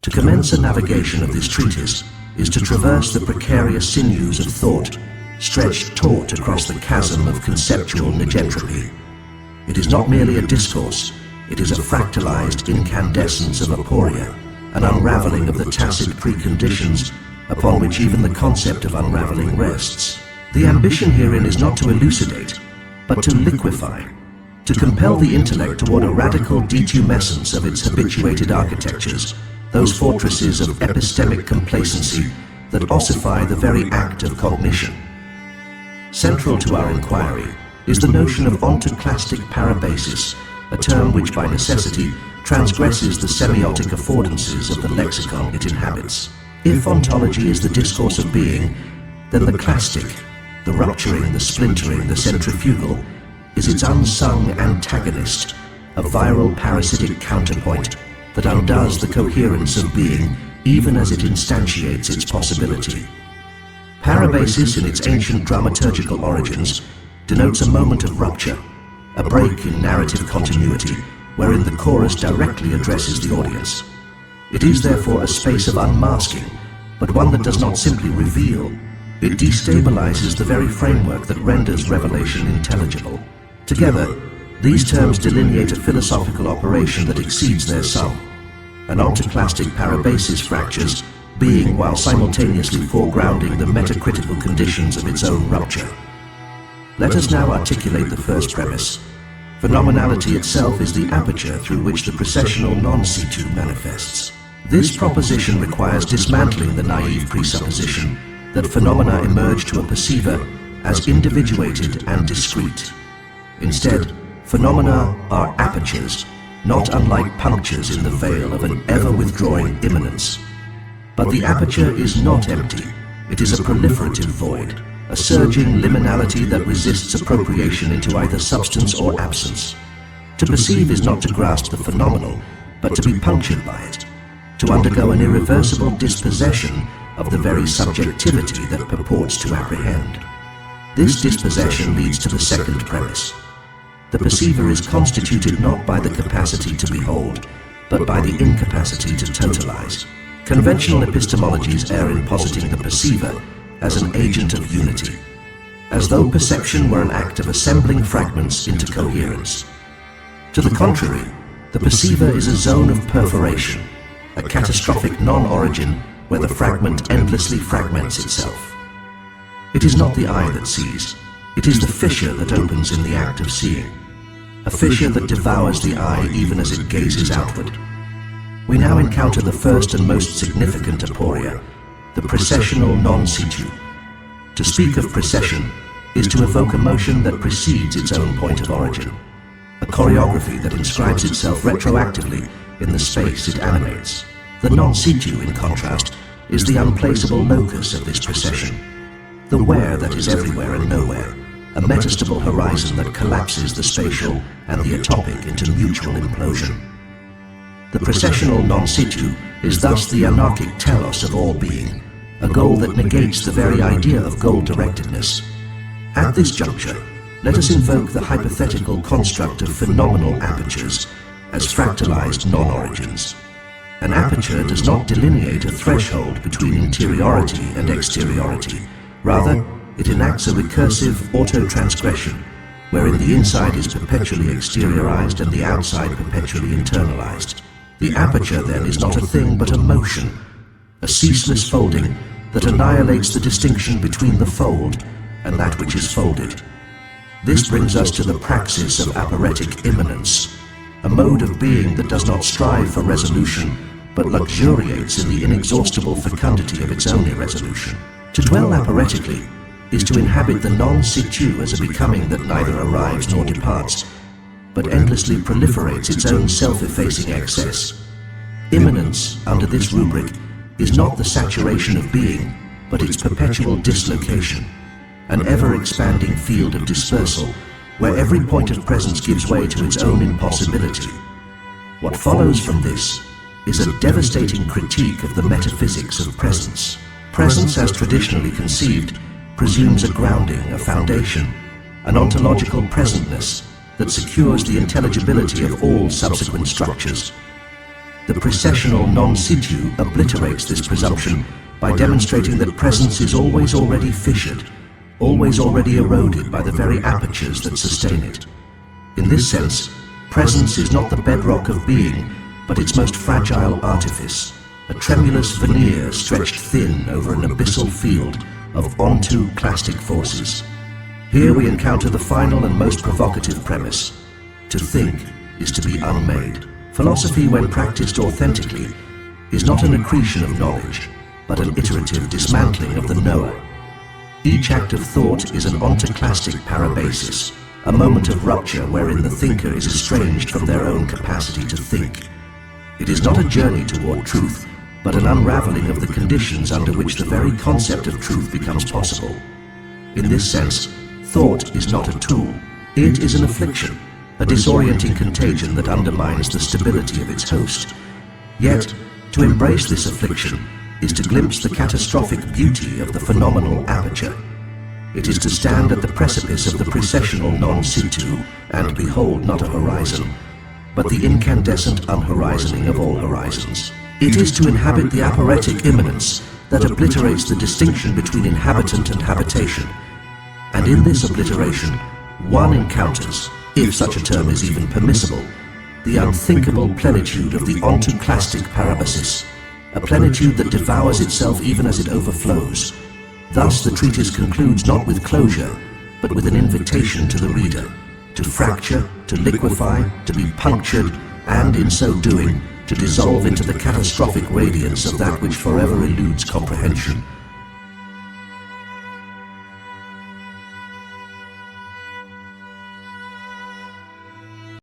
To commence a navigation of this treatise is to traverse the precarious sinews of thought, stretched taut across the chasm of conceptual negentropy. It is not merely a discourse, it is a fractalized incandescence of aporia, an unraveling of the tacit preconditions upon which even the concept of unraveling rests. The ambition herein is not to elucidate, but to liquefy, to compel the intellect toward a radical detumescence of its habituated architectures, those fortresses of epistemic complacency that ossify the very act of cognition. Central to our inquiry is the notion of Onto-clastic Parabasis, a term which by necessity transgresses the semiotic affordances of the lexicon it inhabits. If ontology is the discourse of being, then the clastic, the rupturing, the splintering, the centrifugal, is its unsung antagonist, a viral parasitic counterpoint that undoes the coherence of being even as it instantiates its possibility. Parabasis, in its ancient dramaturgical origins, denotes a moment of rupture, a break in narrative continuity, wherein the chorus directly addresses the audience. It is therefore a space of unmasking, but one that does not simply reveal. It destabilizes the very framework that renders revelation intelligible. Together, these terms delineate a philosophical operation that exceeds their sum. An onto-clastic parabasis fractures being while simultaneously foregrounding the metacritical conditions of its own rupture. Let us now articulate the first premise. Phenomenality itself is the aperture through which the precessional non-situ manifests. This proposition requires dismantling the naive presupposition that phenomena emerge to a perceiver as individuated and discrete. Instead, phenomena are apertures, not unlike punctures in the veil of an ever-withdrawing immanence. But the aperture is not empty. It is a proliferative void, a surging liminality that resists appropriation into either substance or absence. To perceive is not to grasp the phenomenal, but to be punctured by it, to undergo an irreversible dispossession of the very subjectivity that purports to apprehend. This dispossession leads to the second premise. The perceiver is constituted not by the capacity to behold, but by the incapacity to totalize. Conventional epistemologies err in positing the perceiver as an agent of unity, as though perception were an act of assembling fragments into coherence. To the contrary, the perceiver is a zone of perforation, a catastrophic non-origin where the fragment endlessly fragments itself. It is not the eye that sees, it is the fissure that opens in the act of seeing, a fissure that devours the eye even as it gazes outward. We now encounter the first and most significant aporia, the precessional non-situ. To speak of precession is to evoke a motion that precedes its own point of origin, a choreography that inscribes itself retroactively in the space it animates. The non-situ, in contrast, is the unplaceable locus of this precession, the where that is everywhere and nowhere, a metastable horizon that collapses the spatial and the atopic into mutual implosion. The precessional non-situ is thus the anarchic telos of all being, a goal that negates the very idea of goal-directedness. At this juncture, let us invoke the hypothetical construct of phenomenal apertures as fractalized non-origins. An aperture does not delineate a threshold between interiority and exteriority. Rather, it enacts a recursive auto-transgression, wherein the inside is perpetually exteriorized and the outside perpetually internalized. The aperture, then, is not a thing but a motion, a ceaseless folding that annihilates the distinction between the fold and that which is folded. This brings us to the praxis of Aporetic Immanence, a mode of being that does not strive for resolution, but luxuriates in the inexhaustible fecundity of its own irresolution. To dwell aporetically is to inhabit the non-situ as a becoming that neither arrives nor departs, but endlessly proliferates its own self-effacing excess. Immanence, under this rubric, is not the saturation of being, but its perpetual dislocation, an ever-expanding field of dispersal, where every point of presence gives way to its own impossibility. What follows from this is a devastating critique of the metaphysics of presence. Presence, as traditionally conceived, presumes a grounding, a foundation, an ontological presentness that secures the intelligibility of all subsequent structures. The Precessional Non-situ obliterates this presumption by demonstrating that presence is always already fissured, always already eroded by the very apertures that sustain it. In this sense, presence is not the bedrock of being, but its most fragile artifice, a tremulous veneer stretched thin over an abyssal field of onto-clastic forces. Here we encounter the final and most provocative premise: to think is to be unmade. Philosophy, when practiced authentically, is not an accretion of knowledge, but an iterative dismantling of the knower. Each act of thought is an onto-clastic parabasis, a moment of rupture wherein the thinker is estranged from their own capacity to think. It is not a journey toward truth, but an unraveling of the conditions under which the very concept of truth becomes possible. In this sense, thought is not a tool. It is an affliction, a disorienting contagion that undermines the stability of its host. Yet, to embrace this affliction is to glimpse the catastrophic beauty of the phenomenal aperture. It is to stand at the precipice of the Precessional Non-situ and behold not a horizon, but the incandescent unhorizoning of all horizons. It is to inhabit the Aporetic Immanence that obliterates the distinction between inhabitant and habitation. And in this obliteration, one encounters, if such a term is even permissible, the unthinkable plenitude of the Onto-clastic Parabasis, a plenitude that devours itself even as it overflows. Thus the treatise concludes not with closure, but with an invitation to the reader, to fracture, to liquefy, to be punctured, and in so doing, to dissolve into the catastrophic radiance of that which forever eludes comprehension.